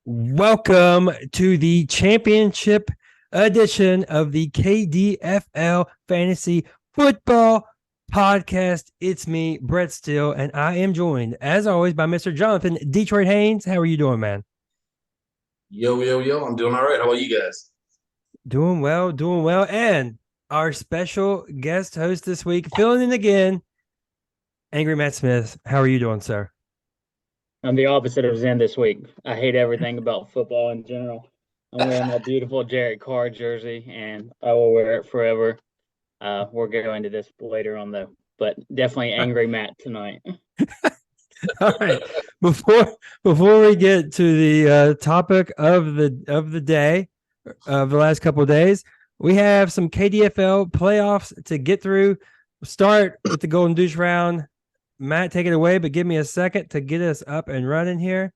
Welcome to the championship edition of the KDFL Fantasy Football Podcast. It's me, Brett Steele, and I am joined, as always, by Mr. Jonathan Detroit Haynes. How are you doing, man? Yo, yo, yo. I'm doing all right. How about you guys? Doing well, doing well. And our special guest host this week, filling in again, Angry Matt Smith. How are you doing, sir? I'm the opposite of Zen this week. I hate everything about football in general. I'm wearing my beautiful Jared Carr jersey, and I will wear it forever. We'll go into this later on, though, but definitely angry Matt tonight. All right. Before we get to the topic of the day of the last couple of days, we have some KDFL playoffs to get through. We'll start with the Golden Douche round. Matt, take it away, but give me a second to get us up and running here.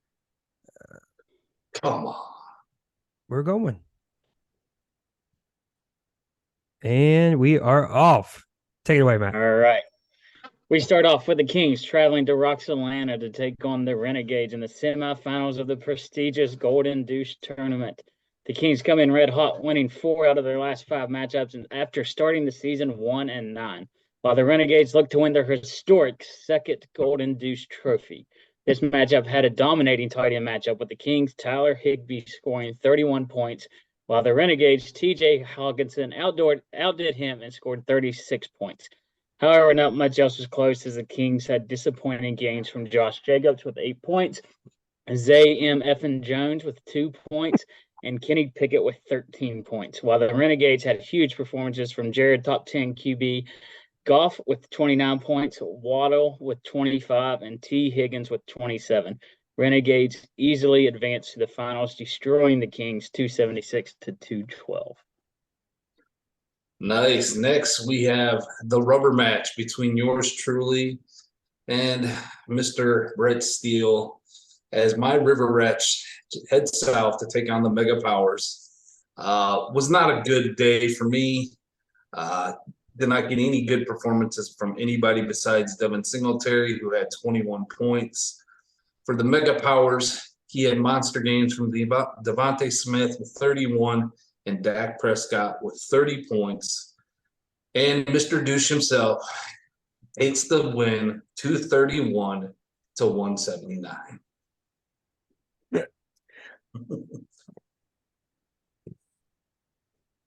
Come on. We're going. And we are off. Take it away, Matt. All right. We start off with the Kings traveling to Roxalana to take on the Renegades in the semifinals of the prestigious Golden Douche tournament. The Kings come in red hot, winning 4 out of their last 5 matchups and after starting the season 1-9, while the Renegades look to win their historic second Golden Douche trophy. This matchup had a dominating tight end matchup with the Kings' Tyler Higbee scoring 31 points, while the Renegades' TJ Hawkinson outdid him and scored 36 points. However, not much else was close as the Kings had disappointing games from Josh Jacobs with 8 points, Zay M. Effin Jones with 2 points, and Kenny Pickett with 13 points, while the Renegades had huge performances from Jared Top 10 QB Goff with 29 points, Waddle with 25, and T. Higgins with 27. Renegades easily advanced to the finals, destroying the Kings 276 to 212. Nice. Next, we have the rubber match between yours truly and Mr. Brett Steele as my River Wretch heads south to take on the Mega Powers. Was not a good day for me. Did not get any good performances from anybody besides Devin Singletary, who had 21 points. For the Mega Powers, he had monster games from Devontae Smith with 31 and Dak Prescott with 30 points. And Mr. Douche himself takes the win 231 to 179.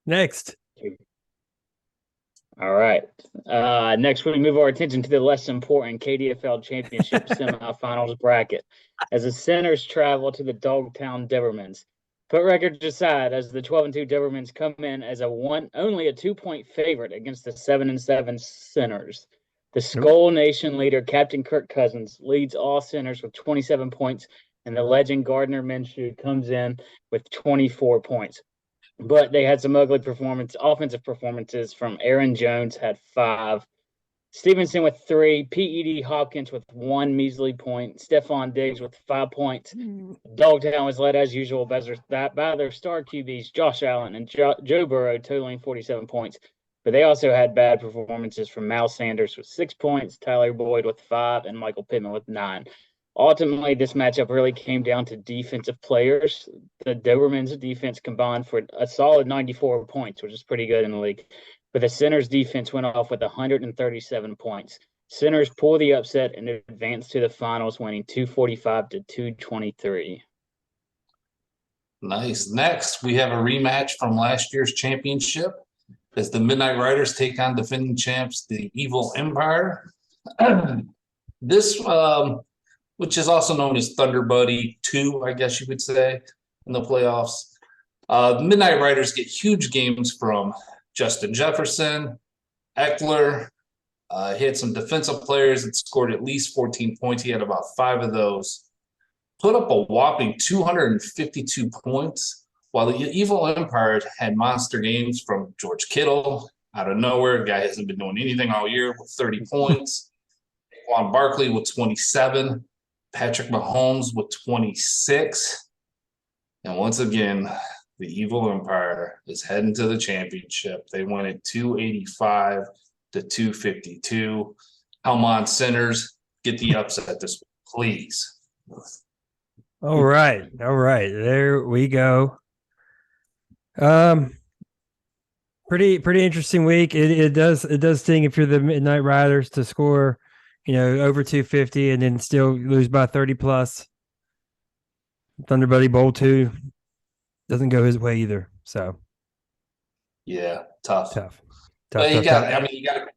Next. All right. Next, we move our attention to the less important KDFL Championship semifinals bracket as the Centers travel to the Dogtown Devermans. Put records aside, as the 12-2 Devermans come in as only a 2-point favorite against the 7-7 Centers. The Skull Nation leader, Captain Kirk Cousins, leads all Centers with 27 points, and the legend Gardner Minshew comes in with 24 points. But they had some ugly offensive performances from Aaron Jones had 5, Stevenson with 3, P.E.D. Hopkins with 1 measly point, Stephon Diggs with 5 points. Dogtown was led as usual by their star QBs Josh Allen and Joe Burrow, totaling 47 points. But they also had bad performances from Mal Sanders with 6 points, Tyler Boyd with 5, and Michael Pittman with 9. Ultimately, this matchup really came down to defensive players. The Doberman's defense combined for a solid 94 points, which is pretty good in the league. But the Centers defense went off with 137 points. Centers pull the upset and advance to the finals, winning 245 to 223. Nice. Next, we have a rematch from last year's championship as the Midnight Riders take on defending champs, the Evil Empire. This which is also known as Thunder Buddy 2, I guess you would say, in the playoffs. The Midnight Riders get huge games from Justin Jefferson, Eckler. He had some defensive players that scored at least 14 points. He had about 5 of those. Put up a whopping 252 points, while the Evil Empire had monster games from George Kittle out of nowhere. Guy hasn't been doing anything all year with 30 points. Juan Barkley with 27. Patrick Mahomes with 26. And once again, the Evil Empire is heading to the championship. They won at 285 to 252. Come on, Centers, get the upset this week, please. All right. There we go. Pretty interesting week. It does sting if you're the Midnight Riders to score, over 250 and then still lose by 30 plus. Thunder Buddy Bowl 2 doesn't go his way either. So Yeah, tough. But you got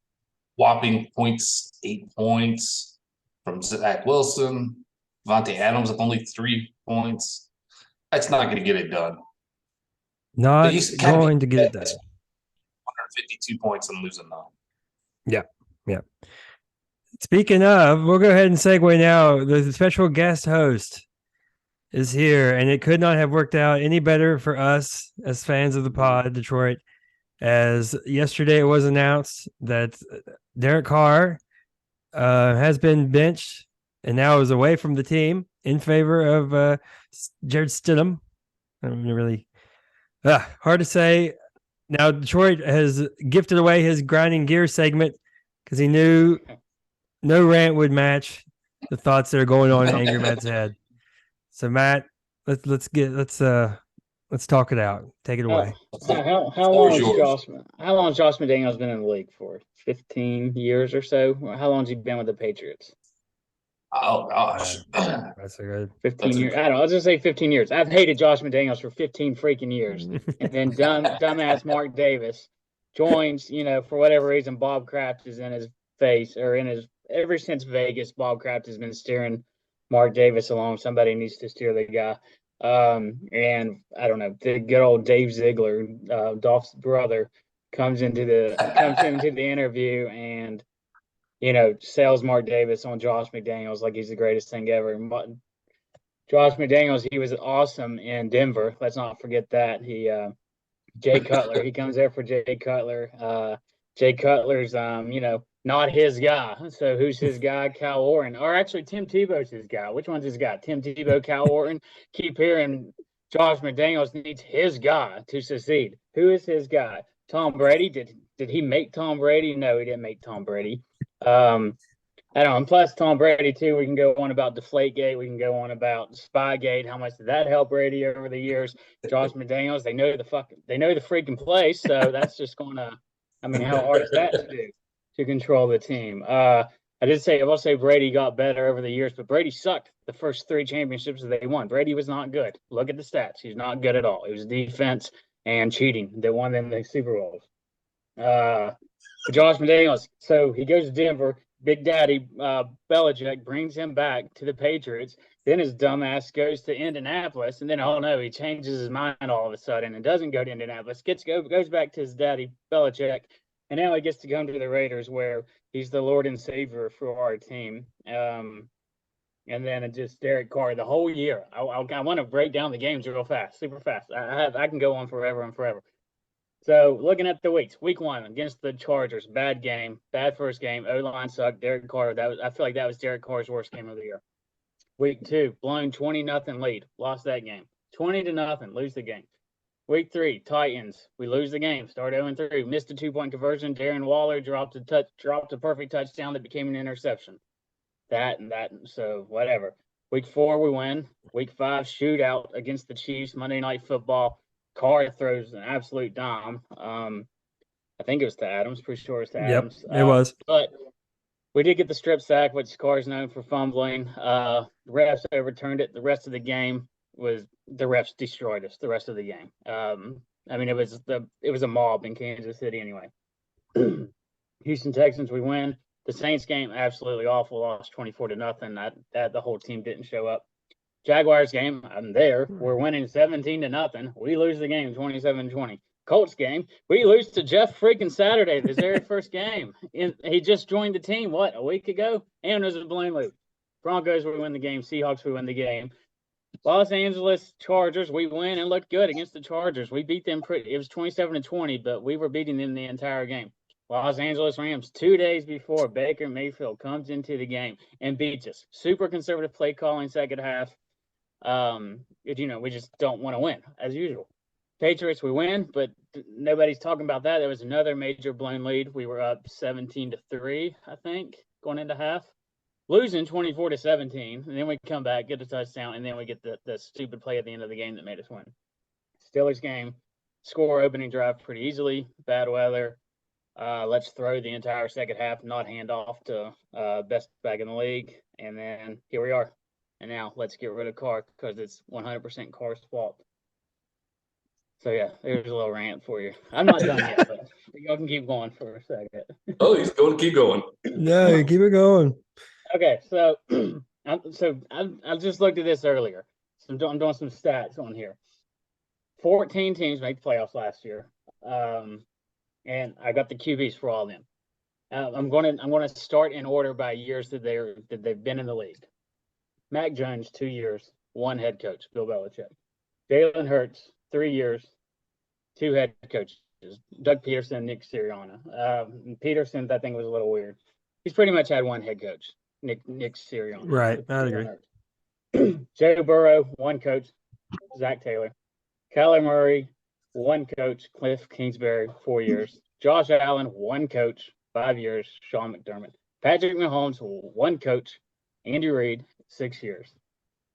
whopping points, 8 points from Zach Wilson. Vontae Adams with only 3 points. That's not going to get it done. Not going to get it done. 152 points and losing though. Yeah. Speaking of, we'll go ahead and segue now. The special guest host is here, and it could not have worked out any better for us as fans of the pod, Detroit, as yesterday it was announced that Derek Carr has been benched and now is away from the team in favor of Jared Stidham. I don't really hard to say. Now, Detroit has gifted away his grinding gear segment because he knew no rant would match the thoughts that are going on in Angry Matt's head. So, Matt, let's talk it out. Take it away. How long has Josh McDaniels been in the league for? 15 years or so? How long has he been with the Patriots? Oh gosh, that's a good 15 years. I don't know. I'll just say 15 years. I've hated Josh McDaniels for 15 freaking years, and then dumbass Mark Davis joins. For whatever reason, Bob Kraft is in his face or in his. Ever since Vegas, Bob Kraft has been steering Mark Davis along. Somebody needs to steer the guy. And I don't know. The good old Dave Ziegler, Dolph's brother, comes into the interview and. Sells Mark Davis on Josh McDaniels like he's the greatest thing ever. Josh McDaniels, he was awesome in Denver. Let's not forget that. Jay Cutler, he comes there for Jay Cutler. Jay Cutler's, not his guy. So who's his guy? Cal Orton. Or actually, Tim Tebow's his guy. Which one's his guy? Tim Tebow, Cal Orton. Keep hearing Josh McDaniels needs his guy to succeed. Who is his guy? Tom Brady. Did he make Tom Brady? No, he didn't make Tom Brady. I don't know. And plus Tom Brady too. We can go on about Deflategate. We can go on about Spygate. How much did that help Brady over the years? Josh McDaniels. They know the freaking place. So that's just gonna. I mean, how hard is that to do to control the team? I will say Brady got better over the years, but Brady sucked the first 3 championships that they won. Brady was not good. Look at the stats. He's not good at all. It was defense and cheating that won them the Super Bowls. Josh McDaniels. So he goes to Denver. Big Daddy Belichick brings him back to the Patriots. Then his dumbass goes to Indianapolis, and then he changes his mind all of a sudden and doesn't go to Indianapolis. Goes back to his daddy Belichick, and now he gets to come to the Raiders, where he's the Lord and Savior for our team. And then it just Derek Carr the whole year. I want to break down the games real fast, super fast. I can go on forever and forever. So looking at the weeks, week 1 against the Chargers, bad game, bad first game. O-line sucked. Derek Carr, I feel like that was Derek Carr's worst game of the year. Week 2, blown 20-0 lead, lost that game. 20-0, lose the game. Week 3, Titans, we lose the game, start 0-3, missed a 2-point conversion. Darren Waller dropped a perfect touchdown that became an interception. So whatever. Week 4, we win. Week 5, shootout against the Chiefs, Monday Night Football. Carr throws an absolute dime. I think it was to Adams. Pretty sure it's to Adams. It was. But we did get the strip sack, which Carr's known for fumbling. The refs overturned it. The rest of the game the refs destroyed us. The rest of the game. It was a mob in Kansas City anyway. Houston Texans, we win. The Saints game, absolutely awful. Lost 24-0. That the whole team didn't show up. Jaguars game, I'm there. We're winning 17-0. We lose the game 27-20. Colts game, we lose to Jeff freaking Saturday, his very first game. He just joined the team, a week ago? And it was a blown lead. Broncos, we win the game. Seahawks, we win the game. Los Angeles Chargers, we win and looked good against the Chargers. We beat them it was 27-20, but we were beating them the entire game. Los Angeles Rams, 2 days before Baker Mayfield comes into the game and beats us. Super conservative play calling second half. We just don't want to win as usual. Patriots, we win, but nobody's talking about that. There was another major blown lead. We were up 17-3, I think, going into half. losing 24-17, and then we come back, get a touchdown, and then we get the stupid play at the end of the game that made us win. Steelers game, score opening drive pretty easily, bad weather. Let's throw the entire second half, not hand off to best back in the league, and then here we are. And now let's get rid of Carr because it's 100% Carr's fault. So yeah, there's a little rant for you. I'm not done yet, but y'all can keep going for a second. Oh, he's going to keep going. No, keep it going. Okay, so I just looked at this earlier. So I'm doing some stats on here. 14 teams made the playoffs last year, and I got the QBs for all of them. I'm gonna start in order by years that they've been in the league. Mac Jones, 2 years, 1 head coach, Bill Belichick. Jalen Hurts, 3 years, 2 head coaches, Doug Peterson, Nick Sirianni. Peterson, I think, was a little weird. He's pretty much had 1 head coach, Nick Sirianni. Right, I agree. Joe Burrow, 1 coach, Zach Taylor. Kyler Murray, 1 coach, Cliff Kingsbury, 4 years. Josh Allen, 1 coach, 5 years, Sean McDermott. Patrick Mahomes, 1 coach, Andy Reid, 6 years.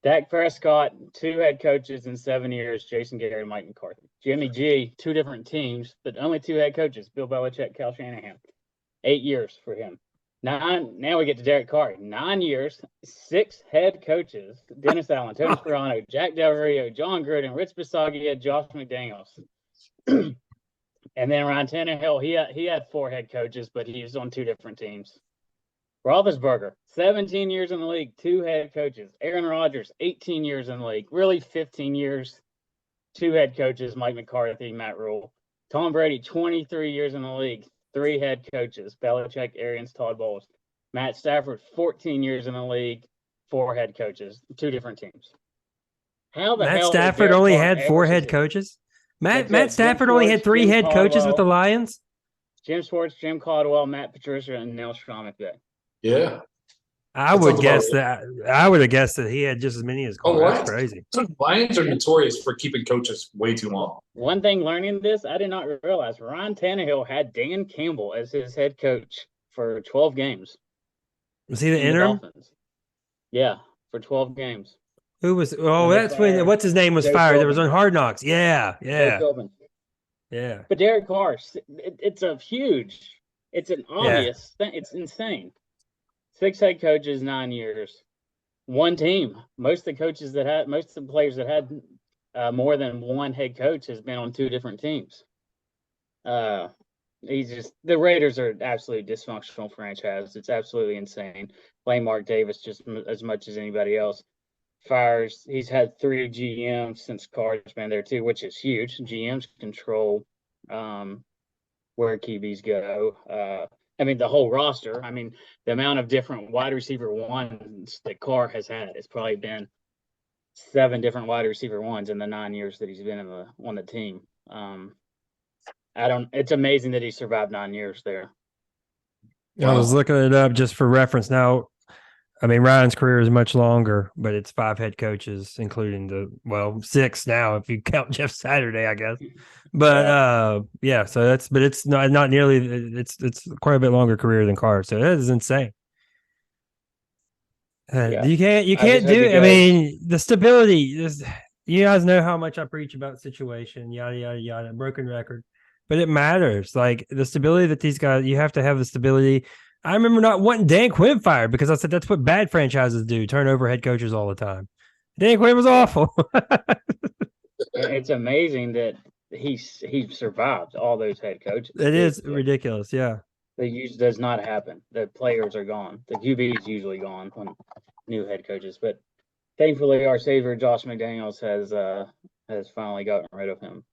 Dak Prescott, 2 head coaches in 7 years, Jason Garrett and Mike McCarthy. Jimmy G, 2 different teams, but only 2 head coaches, Bill Belichick, Cal Shanahan. 8 years for him. Now we get to Derek Carr. 9 years, 6 head coaches, Dennis Allen, Tony Sperano, Jack Del Rio, John Gruden, Rich Bisaccia, Josh McDaniels. And then Ryan Tannehill, he had 4 head coaches, but he was on 2 different teams. Roethlisberger, 17 years in the league, 2 head coaches. Aaron Rodgers, 18 years in the league, really 15 years, 2 head coaches, Mike McCarthy, Matt Rule. Tom Brady, 23 years in the league, 3 head coaches, Belichick, Arians, Todd Bowles. Matt Stafford, 14 years in the league, 4 head coaches, 2 different teams. How the Matt hell Stafford only had 4 head coaches? Matt Stafford only had 3 head coaches with the Lions? Jim Schwartz, Jim Caldwell, Matt Patricia, and Neil Stromik. Yeah. I would guess that. I would have guessed that he had just as many as Carr. That's crazy. Lions are notorious for keeping coaches way too long. One thing learning this, I did not realize Ryan Tannehill had Dan Campbell as his head coach for 12 games. Was he the interim? Yeah, for 12 games. Who was? Oh, that's when. What's his name was fired? There was on Hard Knocks. Yeah. Yeah. But Derek Carr, it's an obvious thing. It's insane. 6 head coaches, 9 years, 1 team. Most of the players that had more than 1 head coach has been on 2 different teams. The Raiders are an absolutely dysfunctional franchise. It's absolutely insane. Blame Mark Davis just as much as anybody else. He's had 3 GMs since Carr's been there too, which is huge. GMs control where QBs go. The whole roster. The amount of different wide receiver ones that Carr has had. It's probably been 7 different wide receiver ones in the 9 years that he's been on the team. It's amazing that he survived 9 years there. I was looking it up just for reference. Now, Ryan's career is much longer, but it's 5 head coaches, including 6 now if you count Jeff Saturday, I guess. But so it's not nearly. It's quite a bit longer career than Carr. So that is insane. You can't do it. The stability. You guys know how much I preach about situation, yada yada yada, broken record, but it matters. Like the stability that these guys, you have to have the stability. I remember not wanting Dan Quinn fired because I said that's what bad franchises do: turn over head coaches all the time. Dan Quinn was awful. It's amazing that he survived all those head coaches. It is ridiculous. Yeah, that usually does not happen. The players are gone. The QB is usually gone when new head coaches. But thankfully, our savior Josh McDaniels has finally gotten rid of him,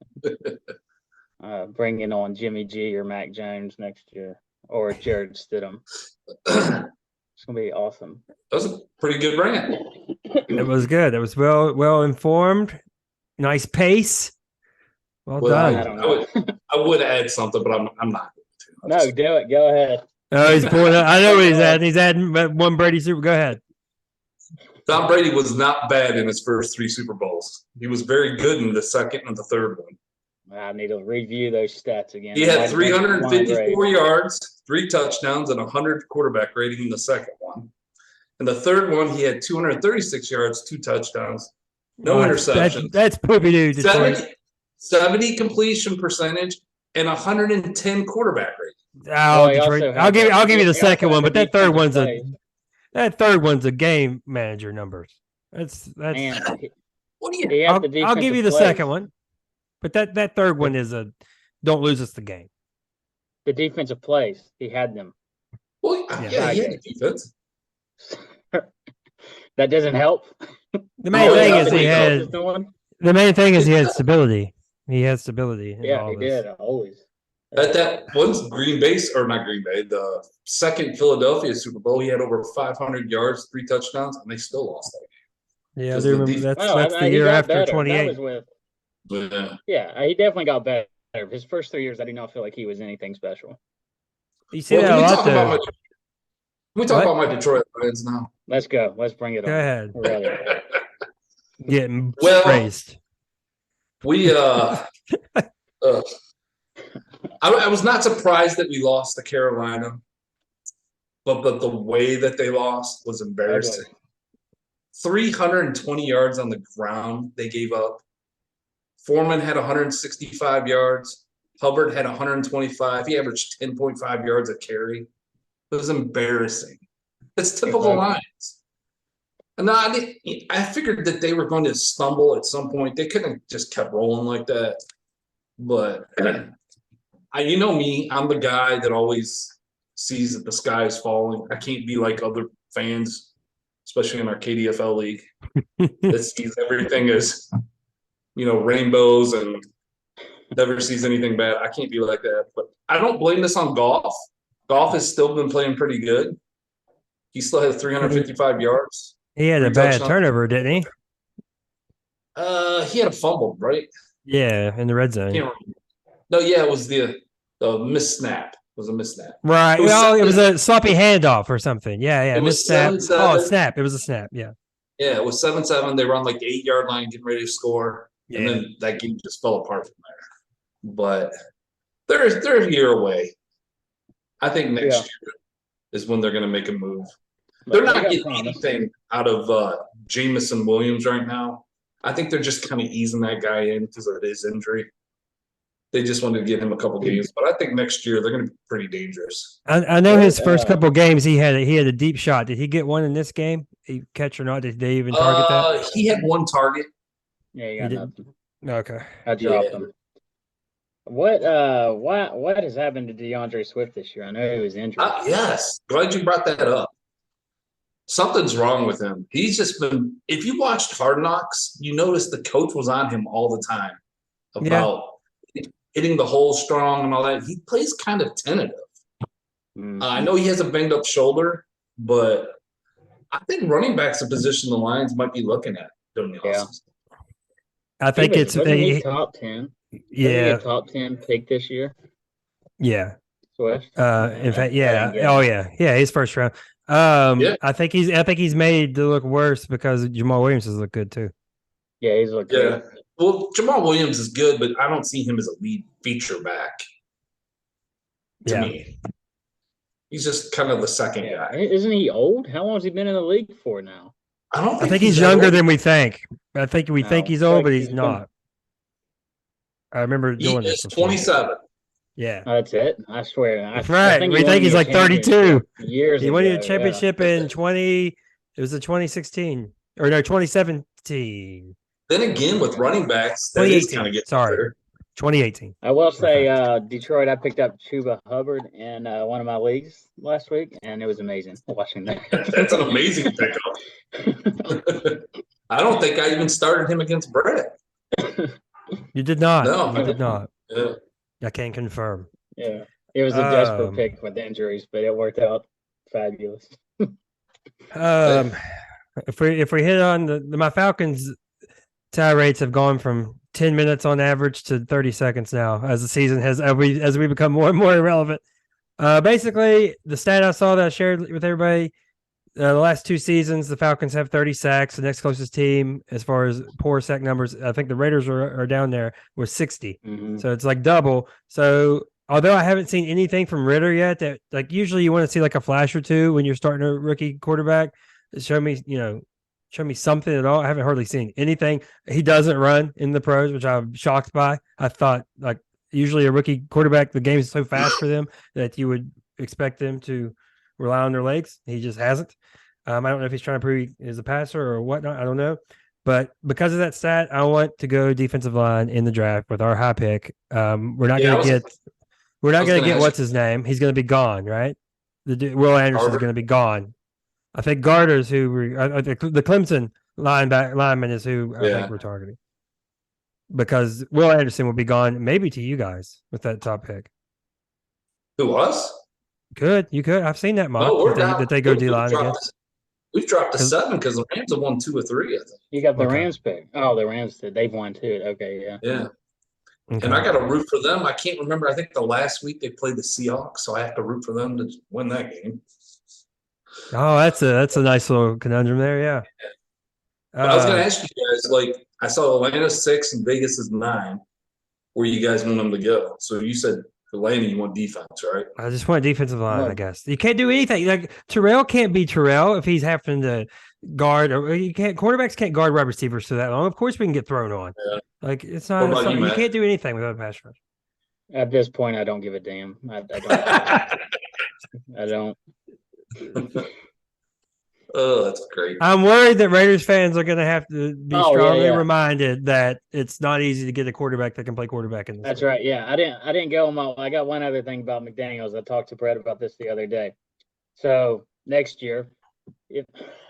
bringing on Jimmy G or Mac Jones next year. Or Jared Stidham. It's gonna be awesome. That was a pretty good rant. It was good. It was well informed. Nice pace. Well done. I would add something, but I'm not going to. No, do it. Go ahead. Oh, he's pulling up. I know what he's adding. He's adding 1 Brady Super. Go ahead. Tom Brady was not bad in his first 3 Super Bowls. He was very good in the second and the third one. I need to review those stats again. He had 354 yards, 3 touchdowns, and 100 quarterback rating in the second one. And the third one, he had 236 yards, 2 touchdowns, no interceptions. That's poopy doo, Detroit. 70 completion percentage and 110 quarterback rate. Oh, Detroit. I'll give you the second one, but that third one's a game manager numbers. That's Man, What do you? I'll give you the second one, but that third one is don't lose us the game. The defensive plays, he had them. Well, yeah, he had the defense. That doesn't help. The main thing is the main thing is he had stability. He had stability. Yeah, he did always. That one's Green Bay, or not Green Bay, the second Philadelphia Super Bowl, he had over 500 yards, 3 touchdowns, and they still lost that game. Yeah, I do remember that's the year after 28. Yeah, he definitely got better. His first 3 years, I did not feel like he was anything special. You see that a lot, though. Can we talk about my Detroit Lions now? Let's go. Let's bring it on. Go ahead. Really. Getting praised. We I was not surprised that we lost to Carolina, but the way that they lost was embarrassing. 320 yards on the ground they gave up. Foreman had 165 yards. Hubbard had 125. He averaged 10.5 yards a carry. It was embarrassing. It's typical Lions. And I figured that they were going to stumble at some point. They couldn't have just kept rolling like that. But you know me, I'm the guy that always sees that the sky is falling. I can't be like other fans, especially in our KDFL league, that sees everything as, rainbows and never sees anything bad. I can't be like that. But I don't blame this on Goff. Goff has still been playing pretty good. He still has 355 yards. He had a bad turnover, didn't he? He had a fumble, right? Yeah, in the red zone. No, yeah, it was the missed snap. It was a missed snap. Right. It was a sloppy handoff or something. Yeah. It was snap. 7-7. Oh, snap. It was a snap. Yeah. Yeah, it was 7-7. They were on like the 8-yard line getting ready to score. Yeah. And then that game just fell apart from there. But they're a year away. I think next year is when they're going to make a move. They're not getting anything out of Jamison Williams right now. I think they're just kind of easing that guy in because of his injury. They just wanted to give him a couple games, but I think next year they're going to be pretty dangerous. I know his first couple games he had a deep shot. Did he get one in this game? He catch or not? Did they even target that? He had one target. Yeah, he got nothing. Okay, I dropped him. What has happened to DeAndre Swift this year? I know he was injured. Yes, glad you brought that up. Something's wrong with him. He's just been. If you watched Hard Knocks, you noticed the coach was on him all the time about hitting the hole strong and all that. He plays kind of tentative. I know he has a banged up shoulder, but I think running back's a position the Lions might be looking at during the offseason. I think it's a top 10. Yeah, a top 10 pick this year. Yeah. Swift. In fact, Oh yeah, his first round. I think he's made to look worse because Jamal Williams has looked good too. Yeah, he's looked good. Well, Jamal Williams is good, but I don't see him as a lead feature back. To me, he's just kind of the second guy. Isn't he old? How long has he been in the league for now? I think he's younger than we think. I think we think he's old, but he's not. I remember doing this. He's 27. Yeah, that's it. I swear. Right. We think he's like 32. Years. He won a championship in 20. It was the 2016 or no 2017. Then again, with running backs, that is kind of getting better. 2018. I will say, Detroit, I picked up Chuba Hubbard in one of my leagues last week, and it was amazing watching that. That's an amazing pickup. I don't think I even started him against Brett. You did not. No, you did not. Yeah. I can't confirm. Yeah, it was a desperate pick with injuries, but it worked out fabulous. If we hit on my Falcons, tie rates have gone from 10 minutes on average to 30 seconds now as the season has as we become more and more irrelevant. Basically, the stat I saw that I shared with everybody, the last 2 seasons, the Falcons have 30 sacks. The next closest team, as far as poor sack numbers, I think the Raiders are down there with 60. Mm-hmm. So it's like double. So although I haven't seen anything from Ritter yet, that like usually you want to see like a flash or two when you're starting a rookie quarterback. show me something at all. I haven't hardly seen anything. He doesn't run in the pros, which I'm shocked by. I thought like usually a rookie quarterback, the game is so fast for them that you would expect them to rely on their legs. He just hasn't. I don't know if he's trying to prove he is a passer or whatnot. I don't know. But because of that stat, I want to go defensive line in the draft with our high pick. We're not going to get what's his name. He's going to be gone, right? Will Anderson is going to be gone. I think Gardner's the Clemson lineman is who I think we're targeting. Because Will Anderson will be gone, maybe to you guys with that top pick. To us? You could. I've seen that mock that they go D-line against. We've dropped to 7 because the Rams have won 2 or 3, I think. You got the Rams pick. Oh, the Rams did. They've won too. Okay, yeah. Yeah. Okay. And I got to root for them. I can't remember. I think the last week they played the Seahawks, so I have to root for them to win that game. Oh, that's a nice little conundrum there, yeah. I was going to ask you guys, like, I saw Atlanta 6 and Vegas is 9. Where you guys want them to go? So you said Atlanta, you want defense, right? I just want defensive line, I guess. You can't do anything. Like Terrell can't be Terrell if he's having to guard, or you can't. Quarterbacks can't guard wide receivers for that long. Of course, we can get thrown on. Yeah. Like it's not. You can't do anything without a pass rush. At this point, I don't give a damn. I don't. I don't. Oh, that's great. I'm worried that Raiders fans are going to have to be strongly reminded that it's not easy to get a quarterback that can play quarterback in this. That's right. Yeah, I didn't go on my. I got one other thing about McDaniels. I talked to Brett about this the other day. So next year,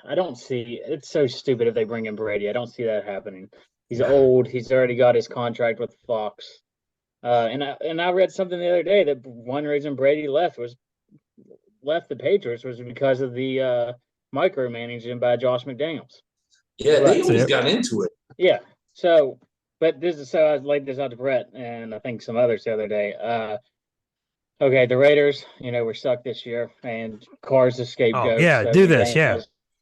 I don't see. It's so stupid if they bring in Brady. I don't see that happening. He's old. He's already got his contract with Fox. And I read something the other day that one reason Brady left the Patriots was because of the micromanaging by Josh McDaniels. Yeah, they always got into it. Yeah. So, but I laid this out to Brett and I think some others the other day. Okay, the Raiders, we're stuck this year, and Carr's the scapegoat. Oh, yeah, so do this, yeah.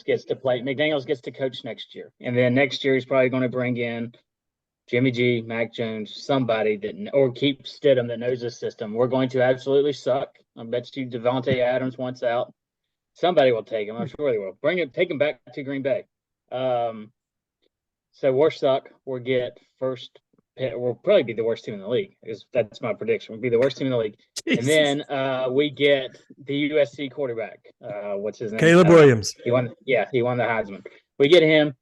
McDaniels gets to coach next year, and then next year he's probably going to bring in Jimmy G, Mac Jones, somebody or keep Stidham that knows the system. We're going to absolutely suck. I bet you Devontae Adams wants out. Somebody will take him. I'm sure they will. Take him back to Green Bay. So we're stuck. We'll get first. We'll probably be the worst team in the league. That's my prediction. We'll be the worst team in the league. Jesus. And then we get the USC quarterback. What's his name? Caleb Williams. He won the Heisman. We get him.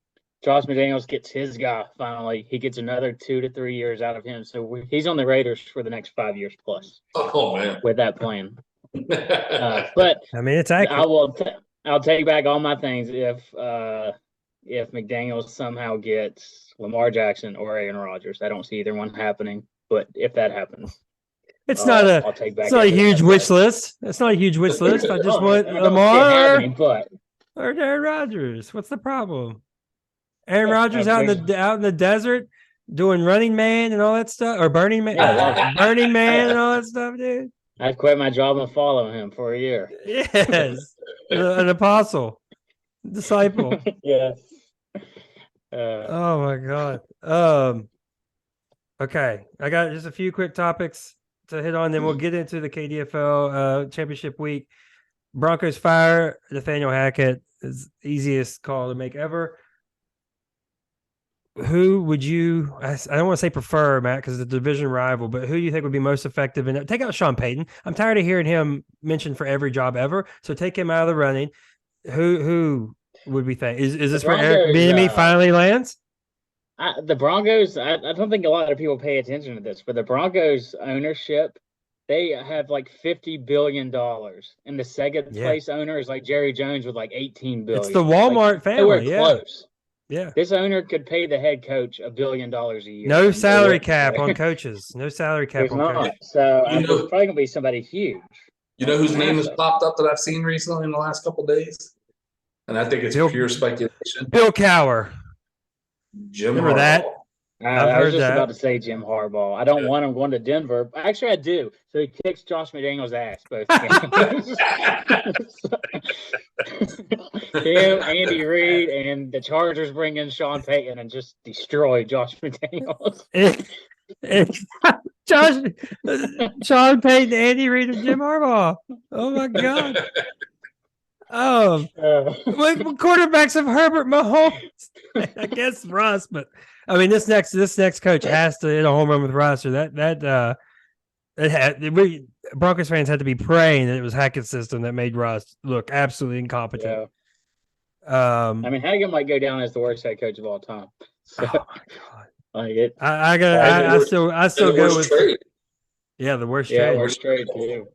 Josh McDaniels gets his guy finally. He gets another 2 to 3 years out of him. So he's on the Raiders for the next 5 years plus. Oh man! With that plan. But I mean, it's accurate. I'll take back all my things if McDaniels somehow gets Lamar Jackson or Aaron Rodgers. I don't see either one happening, but if that happens, it's not a huge wish list. It's not a huge wish list. I just want Lamar or Aaron Rodgers. What's the problem? Aaron Rodgers out in the desert doing Running Man and all that stuff, or Burning Man, Burning Man and all that stuff, dude. I'd quit my job and follow him for a year. Yes, an apostle, disciple. Yes. Oh my God. Okay, I got just a few quick topics to hit on, then we'll get into the KDFL Championship week. Broncos fire Nathaniel Hackett is the easiest call to make ever. Who would you? I don't want to say prefer, Matt, because it's a division rival, but who do you think would be most effective in it? Take out Sean Payton. I'm tired of hearing him mentioned for every job ever. So take him out of the running. Who would we think? Is this where Eric Bieniemy finally lands? The Broncos. I don't think a lot of people pay attention to this, but the Broncos ownership, they have like $50 billion, and the second place owner is like Jerry Jones with like $18 billion. It's the Walmart family. Yeah. Close. Yeah, this owner could pay the head coach $1 billion a year. No salary cap on coaches. No salary cap on coaches. So it's probably gonna be somebody huge. You know whose name has popped up that I've seen recently in the last couple of days, and I think it's pure speculation. Bill Cowher. Jim. Remember that? I was just about to say Jim Harbaugh. I don't want him going to Denver. Actually, I do. So he kicks Josh McDaniels' ass both games. Him, Andy Reid, and the Chargers bring in Sean Payton and just destroy Josh McDaniels. Sean Payton, Andy Reid, and Jim Harbaugh. Oh my God! What quarterbacks of Herbert Mahomes? I guess Russ, but I mean this next coach has to hit a home run with Russ, or Broncos fans had to be praying that it was Hackett's system that made Russ look absolutely incompetent. I mean, Hackett might go down as the worst head coach of all time. So, oh my god! I still go with trade. Yeah, the worst yeah, trade. worst trade too.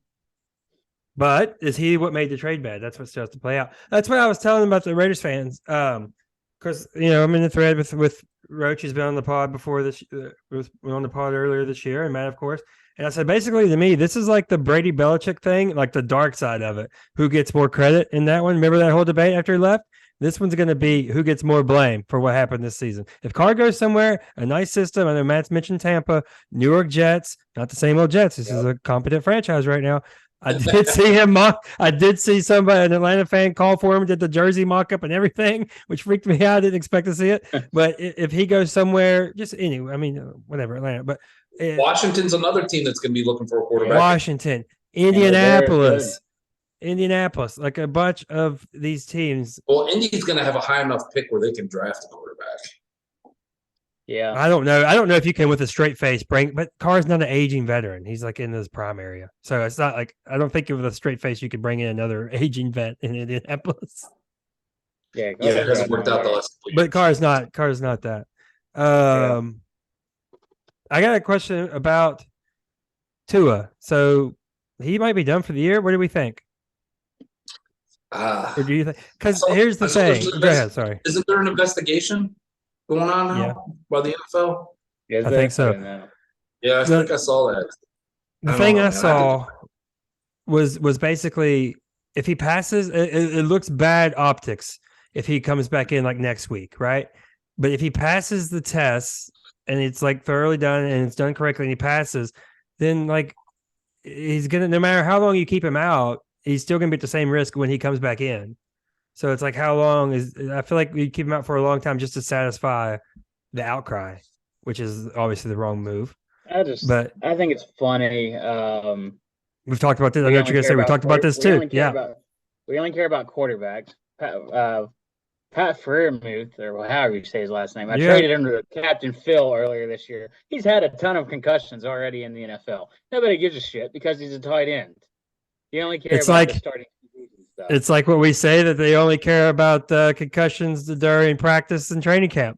But is he what made the trade bad? That's what still has to play out. That's what I was telling about the Raiders fans. Because I'm in the thread with Roach, who's been on the pod before this, was on the pod earlier this year, and Matt, of course. And I said, basically, to me, this is like the Brady Belichick thing, like the dark side of it. Who gets more credit in that one? Remember that whole debate after he left? This one's going to be who gets more blame for what happened this season. If Carr goes somewhere, a nice system. I know Matt's mentioned Tampa, New York Jets, not the same old Jets. This is a competent franchise right now. I did see him I did see somebody, an Atlanta fan, call for him, did the jersey mock-up and everything, which freaked me out. I didn't expect to see it. But if he goes somewhere, just anyway, I mean, whatever, Atlanta. But Washington's another team that's going to be looking for a quarterback. Washington, Indianapolis, like a bunch of these teams. Well, Indy's going to have a high enough pick where they can draft a quarterback. Yeah. I don't know if you can with a straight face bring, but Carr's not an aging veteran. He's like in his prime area. So it's not like, I don't think with a straight face you could bring in another aging vet in Indianapolis. Yeah, it hasn't worked out the last couple But years. Carr's not that. I got a question about Tua. So he might be done for the year. What do we think? Or do you think? Because here's the thing. Go ahead. Sorry. Isn't there an investigation going on now by the NFL? Yeah, I think so. Yeah, I think I saw that. The thing I saw was basically if he passes, it looks bad optics if he comes back in like next week, right? But if he passes the test and it's like thoroughly done and it's done correctly and he passes, then like he's gonna, no matter how long you keep him out, he's still gonna be at the same risk when he comes back in. So it's like, how long I feel like we keep him out for a long time just to satisfy the outcry, which is obviously the wrong move. I think it's funny. We've talked about this. I know what you're gonna say. We talked about this too. We only care about quarterbacks. Pat Freiermuth, or however you say his last name. I traded him to Captain Phil earlier this year. He's had a ton of concussions already in the NFL. Nobody gives a shit because he's a tight end. You only care about the starting stuff. It's like what we say, that they only care about concussions during practice and training camp.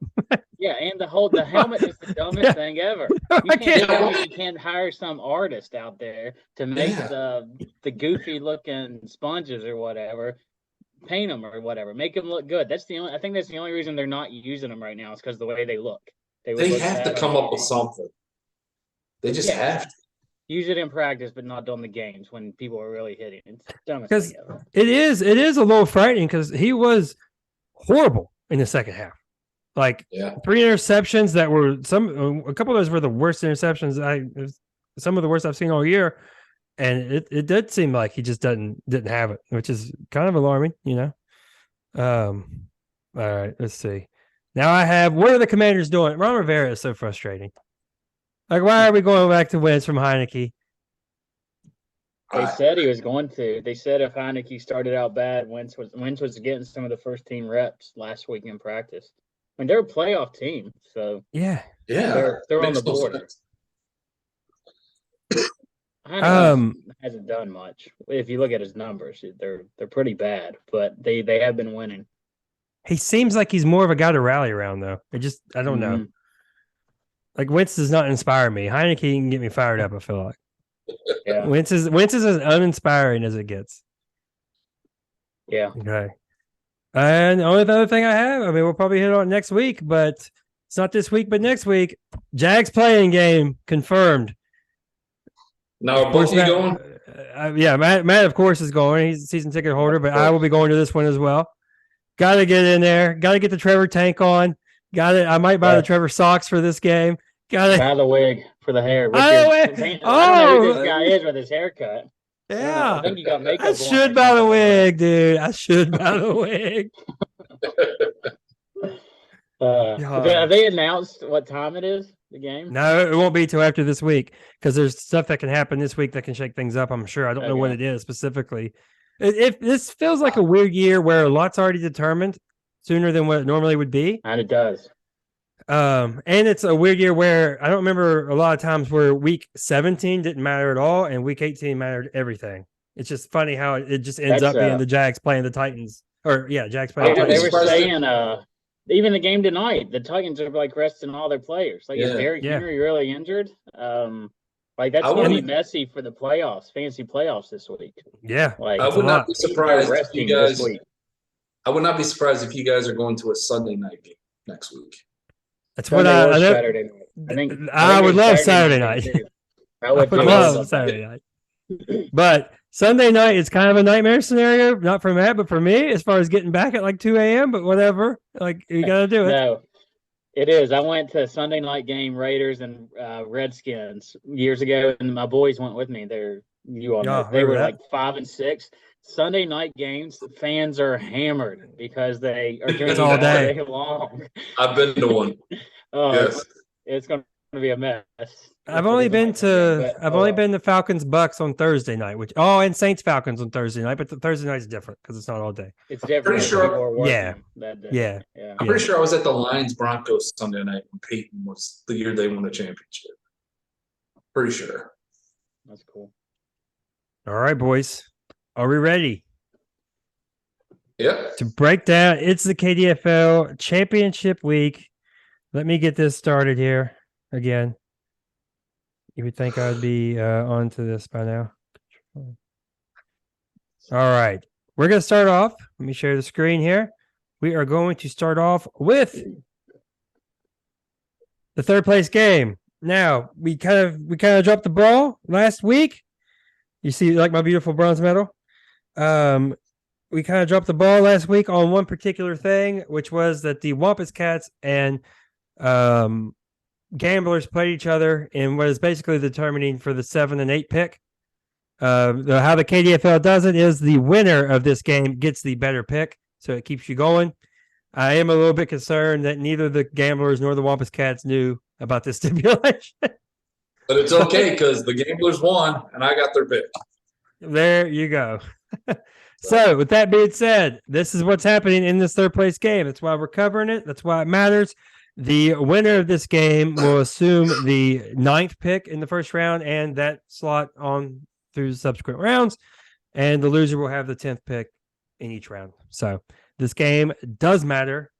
Yeah, and the helmet is the dumbest thing ever. You can't tell me you can't hire some artist out there to make the goofy looking sponges or whatever, paint them or whatever, make them look good. I think that's the only reason they're not using them right now is because the way they look. They have to come up with something. They just have to. Use it in practice, but not during the games when people are really hitting. It's the dumbest thing ever. It is a little frightening because he was horrible in the second half. Like 3 interceptions that were a couple of those were the worst interceptions. Some of the worst I've seen all year. And it did seem like he just didn't have it, which is kind of alarming, All right, let's see. Now I have, what are the Commanders doing? Ron Rivera is so frustrating. Like, why are we going back to Wentz from Heineke? They said he was going to. They said if Heineke started out bad, Wentz was getting some of the first team reps last week in practice. I mean, they're a playoff team, so yeah, they're on the board. Hasn't done much. If you look at his numbers, they're pretty bad, but they have been winning. He seems like he's more of a guy to rally around, though. I don't know. Like, Wentz does not inspire me. Heineke can get me fired up, I feel like. Yeah. Wentz is as uninspiring as it gets. Yeah. Okay. And the only other thing I have, I mean, we'll probably hit on it next week, but it's not this week, but next week. Jags playing game confirmed. No, both of you going? Matt, of course, is going. He's a season ticket holder, but I will be going to this one as well. Got to get in there. Got to get the Trevor tank on. I might buy the Trevor socks for this game. Buy the wig for the hair. I don't know who this guy is with his haircut. Yeah. I think you got makeup. I should buy the wig, dude. I should buy the wig. Have they announced what time it is, the game? No, it won't be till after this week because there's stuff that can happen this week that can shake things up, I'm sure. I don't know what it is specifically. If this feels like a weird year where a lot's already determined sooner than what it normally would be. And it does. And it's a weird year where I don't remember a lot of times where week 17 didn't matter at all and week 18 mattered everything. It's just funny how it just ends up being the Jags playing the Titans. Jags playing the They Titans. were saying even the game tonight, the Titans are like resting all their players. Like, is Derrick Henry really injured? Like, that's going to be messy for the playoffs, fantasy playoffs this week. Yeah. Like, I would not be surprised if you guys. I would not be surprised if you guys are going to a Sunday night game next week. That's what I Saturday night. I would love Saturday night. I would love Saturday night. But Sunday night is kind of a nightmare scenario, not for Matt, but for me, as far as getting back at like 2 a.m., but whatever. Like, you got to do it. No, it is. I went to a Sunday night game, Raiders and Redskins, years ago, and my boys went with me. They were like 5 and 6. Sunday night games, the fans are hammered because they are drinking all day long. I've been to one. Yes. It's going to be a mess. I've only been to Falcons Bucks on Thursday night, and Saints Falcons on Thursday night, but the Thursday night is different because it's not all day. It's different. Pretty sure. Yeah. I'm pretty sure I was at the Lions Broncos Sunday night when Peyton was the year they won the championship. Pretty sure. That's cool. All right, boys. Are we ready? Yeah. To break down, it's the KDFL Championship week. Let me get this started here again. You would think I'd be onto this by now. All right. We're going to start off. Let me share the screen here. We are going to start off with the third place game. Now, we kind of dropped the ball last week. You see, like my beautiful bronze medal. We kind of dropped the ball last week on one particular thing, which was that the Wampus Cats and Gamblers played each other in what is basically determining for the 7 and 8 pick. How the KDFL does it is the winner of this game gets the better pick, so it keeps you going. I am a little bit concerned that neither the Gamblers nor the Wampus Cats knew about this stipulation. But it's okay because the Gamblers won and I got their pick. There you go. So, with that being said, this is what's happening in this third place game. That's why we're covering it. That's why it matters. The winner of this game will assume the 9th pick in the first round and that slot on through the subsequent rounds. And the loser will have the 10th pick in each round. So, this game does matter.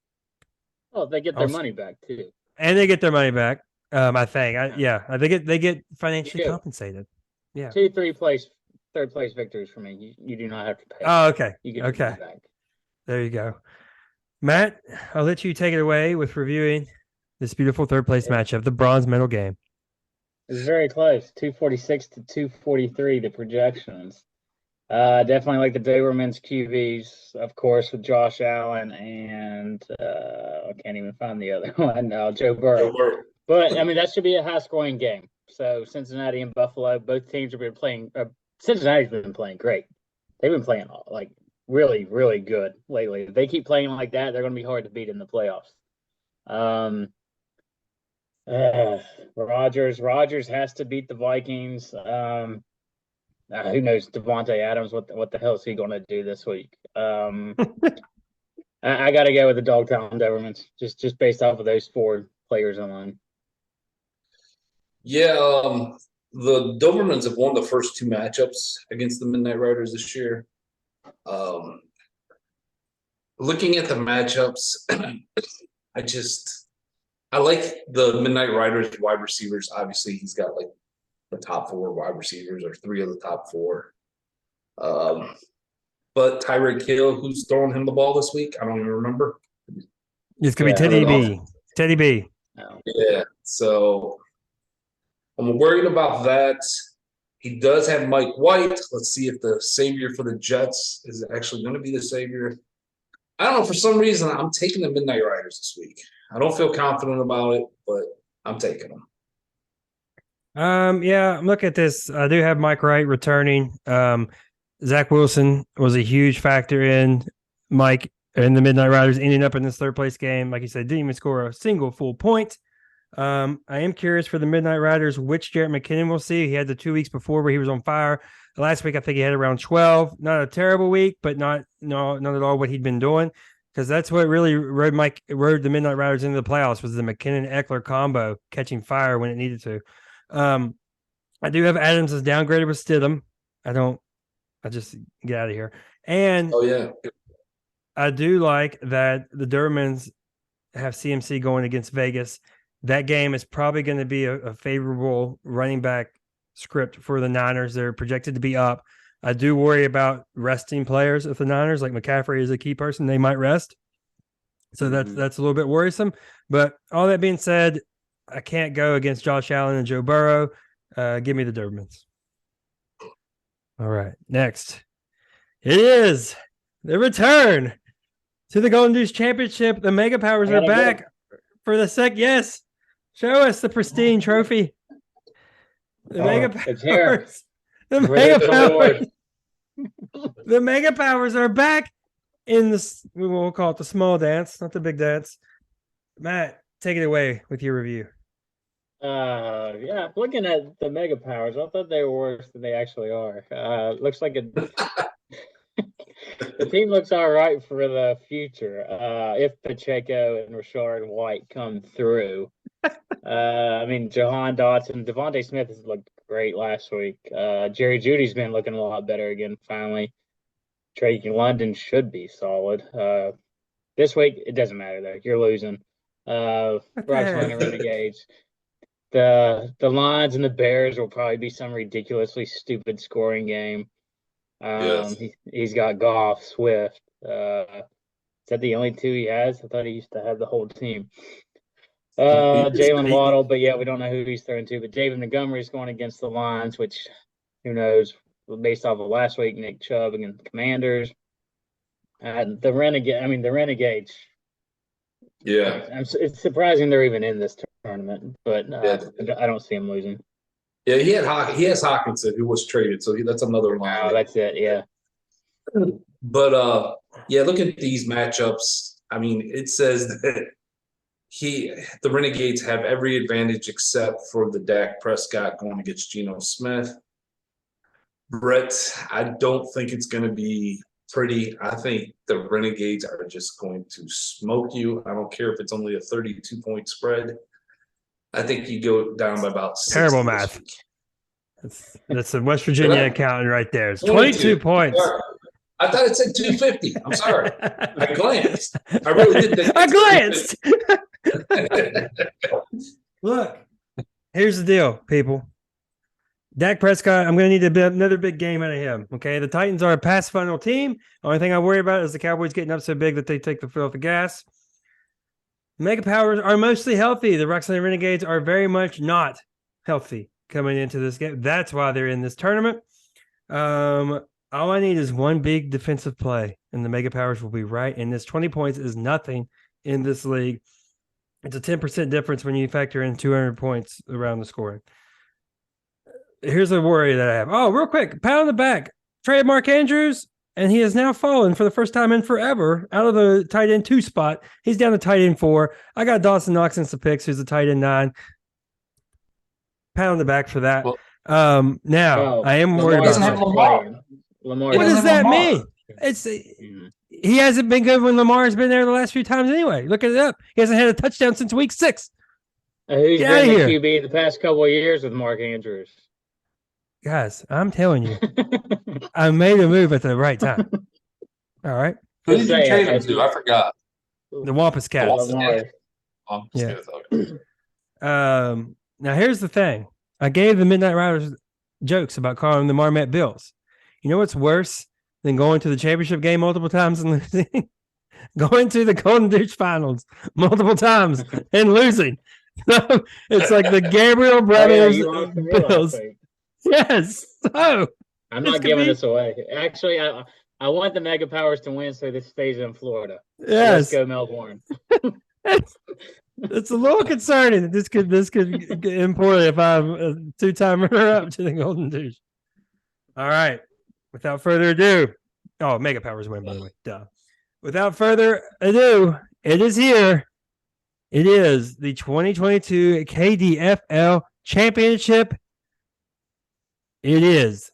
Oh, they get their money back, too. And they get their money back, I think. They get financially compensated. Yeah. 2, 3 place. Third place victories for me. You do not have to pay. Oh, okay. You get back. There you go. Matt, I'll let you take it away with reviewing this beautiful third place matchup, the bronze medal game. It was very close, 246 to 243, the projections. Definitely like the Doberman's QBs, of course, with Josh Allen and I can't even find the other one, Joe Burrow. But, I mean, that should be a high-scoring game. So, Cincinnati and Buffalo, both teams have been playing Cincinnati's been playing great. They've been playing like really, really good lately. If they keep playing like that, they're going to be hard to beat in the playoffs. Rodgers has to beat the Vikings. Who knows Devontae Adams? What the hell is he going to do this week? I got to go with the Dogtown Dobermans just based off of those 4 players alone. Yeah. The Dobermans have won the first 2 matchups against the Midnight Riders this year. Looking at the matchups, I like the Midnight Riders wide receivers. Obviously, he's got like the top 4 wide receivers or 3 of the top 4. But Tyreek Hill, who's throwing him the ball this week? I don't even remember. It's going to be Teddy B. Teddy B. Yeah, so I'm worried about that. He does have Mike White. Let's see if the savior for the Jets is actually going to be the savior. I don't know. For some reason, I'm taking the Midnight Riders this week. I don't feel confident about it, but I'm taking them. Look at this. I do have Mike Wright returning. Zach Wilson was a huge factor in Mike and the Midnight Riders ending up in this third place game. Like you said, didn't even score a single full point. I am curious for the Midnight Riders which Jarrett McKinnon we'll see. He had the 2 weeks before where he was on fire. Last week, I think he had around 12. Not a terrible week, but not at all what he'd been doing. Because that's what really rode the Midnight Riders into the playoffs was the McKinnon-Eckler combo catching fire when it needed to. I do have Adams as downgraded with Stidham. I just get out of here. And I do like that the Dermans have CMC going against Vegas. That game is probably going to be a favorable running back script for the Niners. They're projected to be up. I do worry about resting players of the Niners, like McCaffrey is a key person they might rest. So that's a little bit worrisome. But all that being said, I can't go against Josh Allen and Joe Burrow. Give me the Dermans. All right, next. It is the return to the Golden Deuce Championship. The Mega Powers are back for the Yes. Show us the pristine trophy. The Mega Powers. The Mega Powers. The Mega Powers are back in we'll call it the small dance, not the big dance. Matt, take it away with your review. Yeah, looking at the Mega Powers, I thought they were worse than they actually are. Looks like the team looks all right for the future. If Pacheco and Rashard White come through. I mean, Jahan Dotson, Devontae Smith has looked great last week. Jerry Judy's been looking a lot better again, finally. Drake London should be solid. This week, it doesn't matter, though. You're losing. Brock's winning Renegades. The Lions and the Bears will probably be some ridiculously stupid scoring game. He's got Goff, Swift. Is that the only two he has? I thought he used to have the whole team. Jalen Waddle, but yeah, we don't know who he's throwing to. But David Montgomery's going against the Lions, which who knows? Based off of last week, Nick Chubb against the Commanders. The Renegades. Yeah, it's surprising they're even in this tournament, but I don't see him losing. Yeah, he has Hawkinson, who was traded, so that's another one. Oh, that's it. Yeah. But look at these matchups. I mean, it says that the Renegades have every advantage except for the Dak Prescott going against Geno Smith. Brett, I don't think it's going to be pretty. I think the Renegades are just going to smoke you. I don't care if it's only a 32-point spread. I think you go down by about 6. Terrible math. That's a West Virginia accountant right there. It's 22 points. I thought it said 250. I'm sorry. I glanced. I really did think. I glanced. Look, here's the deal, people. Dak Prescott, I'm going to need another big game out of him. Okay, the Titans are a pass funnel team. The only thing I worry about is the Cowboys getting up so big that they take the foot off the gas. Mega Powers are mostly healthy. The Roxanne Renegades are very much not healthy coming into this game. That's why they're in this tournament. All I need is one big defensive play, and the Mega Powers will be right. And this 20 points is nothing in this league. It's a 10% difference when you factor in 200 points around the scoring. Here's a worry that I have. Oh, real quick, pat on the back. Trade Mark Andrews, and he has now fallen for the first time in forever out of the tight end 2 spot. He's down to tight end 4. I got Dawson Knox in some picks, who's a tight end 9. Pat on the back for that. Well, I am worried about that. Lamar. What does that mean? He hasn't been good when Lamar's been there the last few times anyway. Look it up. He hasn't had a touchdown since week 6. Who's been the QB the past couple of years with Mark Andrews? Guys, I'm telling you, I made a move at the right time. All right. Who did you trade him to? I forgot. The Wampus Cats. Now, here's the thing. I gave the Midnight Riders jokes about calling the Marmette Bills. You know what's worse than going to the championship game multiple times and losing? Going to the Golden Deuce finals multiple times and losing. So it's like the Gabriel brothers Bills. Yes. So I'm not giving this away. Actually, I want the Mega Powers to win so this stays in Florida. Yes. So let's go Melbourne. It's a little concerning. This could get important if I'm a 2-time runner-up to the Golden Deuce. All right. Without further ado. Oh, Mega Powers win, by the way. Duh. Without further ado, it is here. It is the 2022 KDFL Championship. It is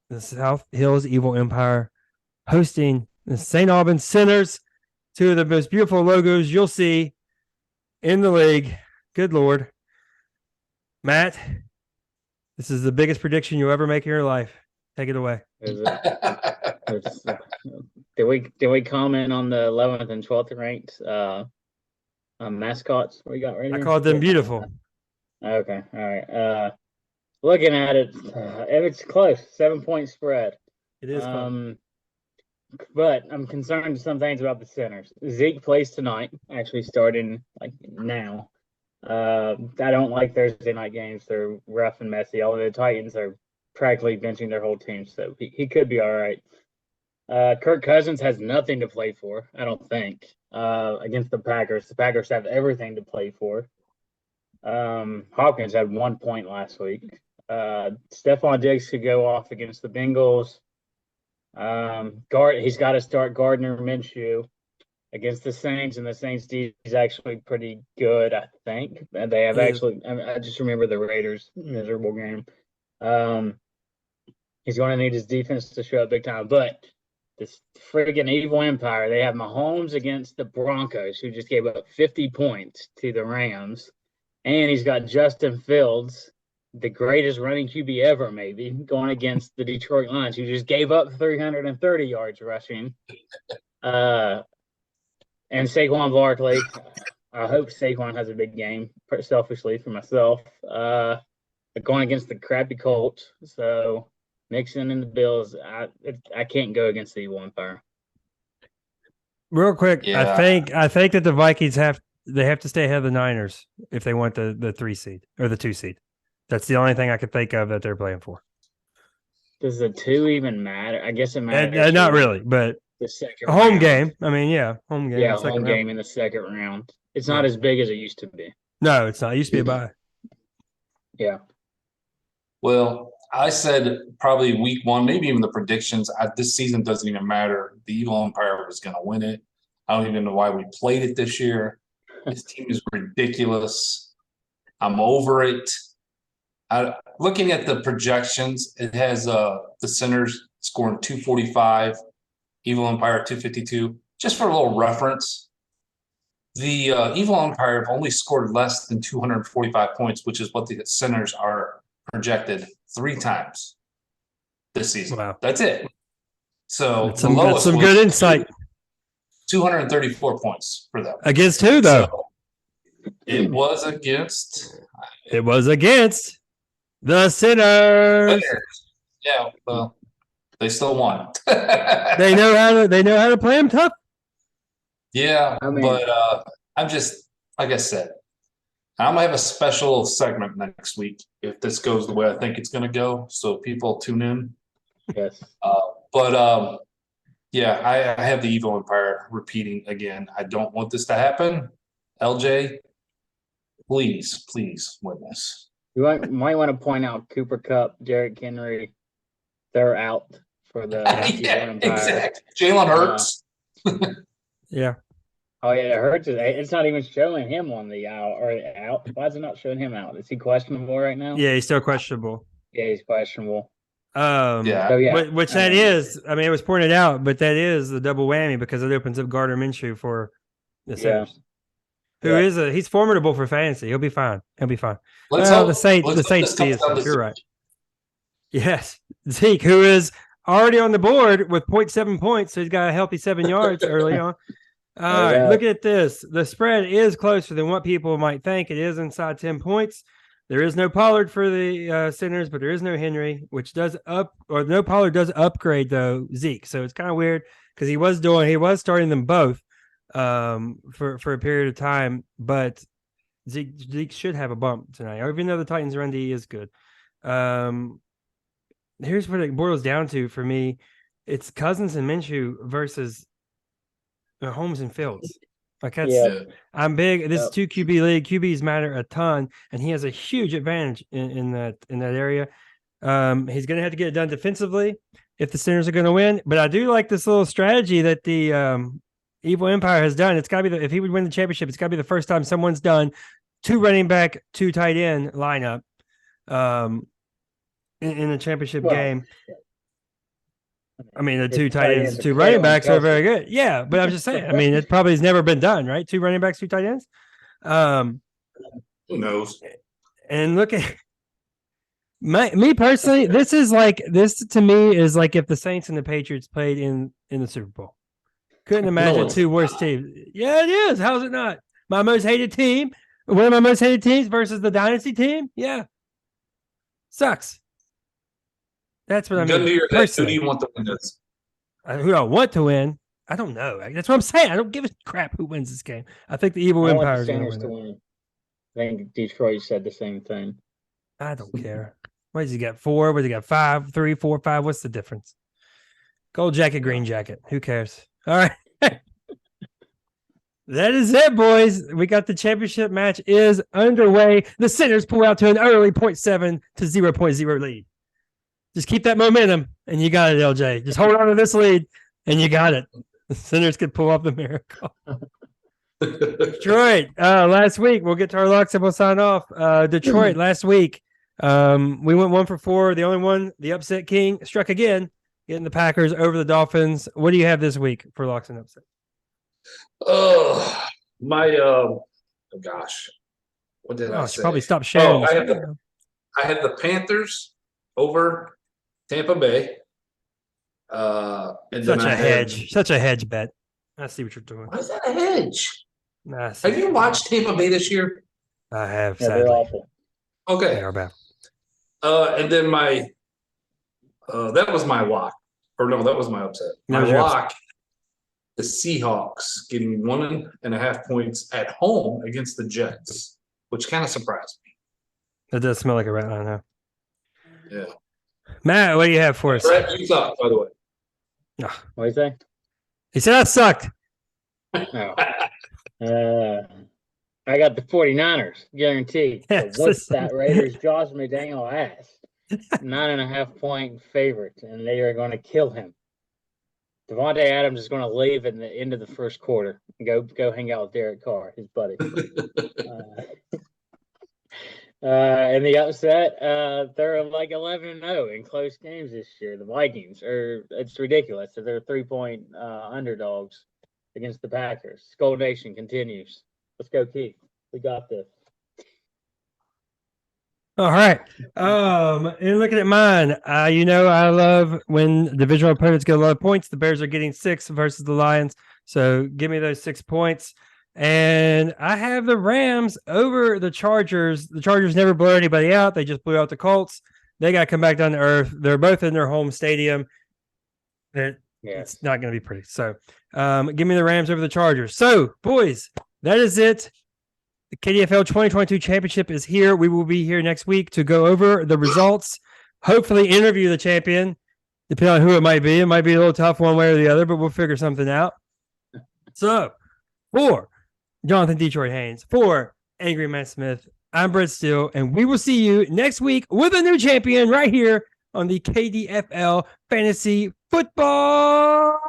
the South Hills Evil Empire hosting the St. Albans Sinners, two of the most beautiful logos you'll see in the league. Good Lord. Matt, this is the biggest prediction you'll ever make in your life. Take it away. Is it? Did we comment on the 11th and 12th ranked mascots we got right I here? called them beautiful. Okay, all right. Looking at it, it's close, 7-point spread. It is fun. But I'm concerned with some things about the Sinners. Zeke plays tonight, actually starting like now. I don't like Thursday night games. They're rough and messy. Although the Titans are practically benching their whole team, so he could be all right. Kirk Cousins has nothing to play for, I don't think, against the Packers. The Packers have everything to play for. Hopkins had 1 point last week. Stephon Diggs could go off against the Bengals. He's got to start Gardner Minshew against the Saints, and the Saints D is actually pretty good, I think. And they have I just remember the Raiders' miserable game. He's going to need his defense to show up big time. But this friggin' evil empire, they have Mahomes against the Broncos, who just gave up 50 points to the Rams. And he's got Justin Fields, the greatest running QB ever, maybe, going against the Detroit Lions, who just gave up 330 yards rushing. And Saquon Barkley. I hope Saquon has a big game, selfishly for myself. Going against the crappy Colts. So Mixon and the Bills, I can't go against the evil empire. Real quick, yeah. I think that the Vikings have to stay ahead of the Niners if they want the 3 seed or the 2 seed. That's the only thing I could think of that they're playing for. Does the 2 even matter? I guess it matters. Not really, but the second home round. game. I mean, yeah, home game. Yeah, home game in the second round. It's not as big as it used to be. No, it's not. It used to be a bye. Yeah. Well, I said probably week 1, maybe even the predictions. This season doesn't even matter. The evil empire was going to win it. I don't even know why we played it this year. This team is ridiculous. I'm over it. Looking at the projections, it has the Sinners scoring 245, Evil Empire 252. Just for a little reference, the Evil Empire have only scored less than 245 points, which is what the Sinners are projected 3 times this season. Wow. That's it. So that's some good insight. 234 points for them. Against who, though? So it was against the Sinners. Yeah, well, they still won. They know how to play them tough. Yeah, but I'm just, like I said, I'm gonna have a special segment next week if this goes the way I think it's gonna go, so people tune in. Yes. Yeah, I have the Evil Empire repeating again. I don't want this to happen. LJ, please win this. You might want to point out Cooper Kupp, Derrick Henry, they're out for the yeah, exactly. Jalen Hurts. Yeah. Oh yeah, it hurts. It's not even showing him on the out. Why is it not showing him out? Is he questionable right now? Yeah, he's still questionable. Yeah, he's questionable. Yeah. So, yeah. Which that is. I mean, it was pointed out, but that is the double whammy because it opens up Gardner Minshew for the Saints. He's formidable for fantasy. He'll be fine. The Saints D is. You're right. Yes, Zeke, who is already on the board with 0.7 points, so he's got a healthy 7 yards early on. All right, look at this. The spread is closer than what people might think. It is inside 10 points. There is no Pollard for the Sinners, but there is no Henry, which no Pollard does upgrade though Zeke. So it's kind of weird because he was starting them both for a period of time, but Zeke should have a bump tonight, even though the Titans' run D is good. Here's what it boils down to for me: it's Cousins and Minshew versus Holmes and Fields. I'm big. This is 2 QB league. QBs matter a ton, and he has a huge advantage in that area. He's going to have to get it done defensively if the Sinners are going to win. But I do like this little strategy that the Evil Empire has done. It's got to be if he would win the championship, it's got to be the first time someone's done 2 running back, 2 tight end lineup in a championship game. I mean, the 2 tight ends, 2 running backs are very good. Yeah, but I'm just saying. I mean, it probably has never been done, right? 2 running backs, 2 tight ends. Who knows? And look at me personally. This to me is like if the Saints and the Patriots played in the Super Bowl. Couldn't imagine 2 worse teams. Yeah, it is. How's it not? My most hated team, one of my most hated teams versus the dynasty team. Yeah, sucks. That's what I mean. Gun to your head, who do you want to win this? Who do I want to win? I don't know. That's what I'm saying. I don't give a crap who wins this game. I think the Evil Empire is going to win. I think Detroit said the same thing. I don't care. What does he got? 4? What does he got? 5, 3, 4, 5? What's the difference? Gold jacket, green jacket. Who cares? All right. That is it, boys. We got the championship match is underway. The Sinners pull out to an early 0.7 to 0.0 lead. Just keep that momentum, and you got it, LJ. Just hold on to this lead, and you got it. The Sinners could pull off the miracle. Detroit, last week, we'll get to our locks and we'll sign off. Detroit, last week, we went 1 for 4. The only one, the upset king, struck again, getting the Packers over the Dolphins. What do you have this week for locks and upset? Oh, gosh. What did I say? Probably stop sharing. I had the Panthers over Tampa Bay. And Such a hedge bet. I see what you're doing. Why is that a hedge? Have you watched Tampa Bay this year? I have. Yeah, they're awful. Okay. They are bad. And then that was my lock. Or no, that was my upset. My lock, the Seahawks getting 1.5 points at home against the Jets, which kind of surprised me. It does smell like a rat. I know. Yeah. Matt, what do you have for us? Brett, you suck, by the way. Oh. What do you say? He said I sucked. Oh. I got the 49ers, guaranteed. Yes. So what's that Raiders Josh McDaniel ass? 9.5 point favorite, and they are going to kill him. Devontae Adams is going to leave at the end of the first quarter and go hang out with Derek Carr, his buddy. And the upset, they're like 11-0 in close games this year. The Vikings it's ridiculous. So they're 3-point underdogs against the Packers. Skull Nation continues. Let's go, Keith. We got this. All right. And looking at mine, I love when divisional opponents get a lot of points. The Bears are getting 6 versus the Lions. So give me those 6 points. And I have the Rams over the Chargers. The Chargers never blow anybody out. They just blew out the Colts. They got to come back down to earth. They're both in their home stadium. It's not going to be pretty. So give me the Rams over the Chargers. So, boys, that is it. The KDFL 2022 Championship is here. We will be here next week to go over the results, hopefully interview the champion, depending on who it might be. It might be a little tough one way or the other, but we'll figure something out. So, for Jonathan Detroit Haynes, for Angry Matt Smith, I'm Brett Steele, and we will see you next week with a new champion right here on the KDFL Fantasy Football.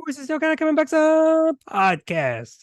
Voices still kind of coming back some podcast.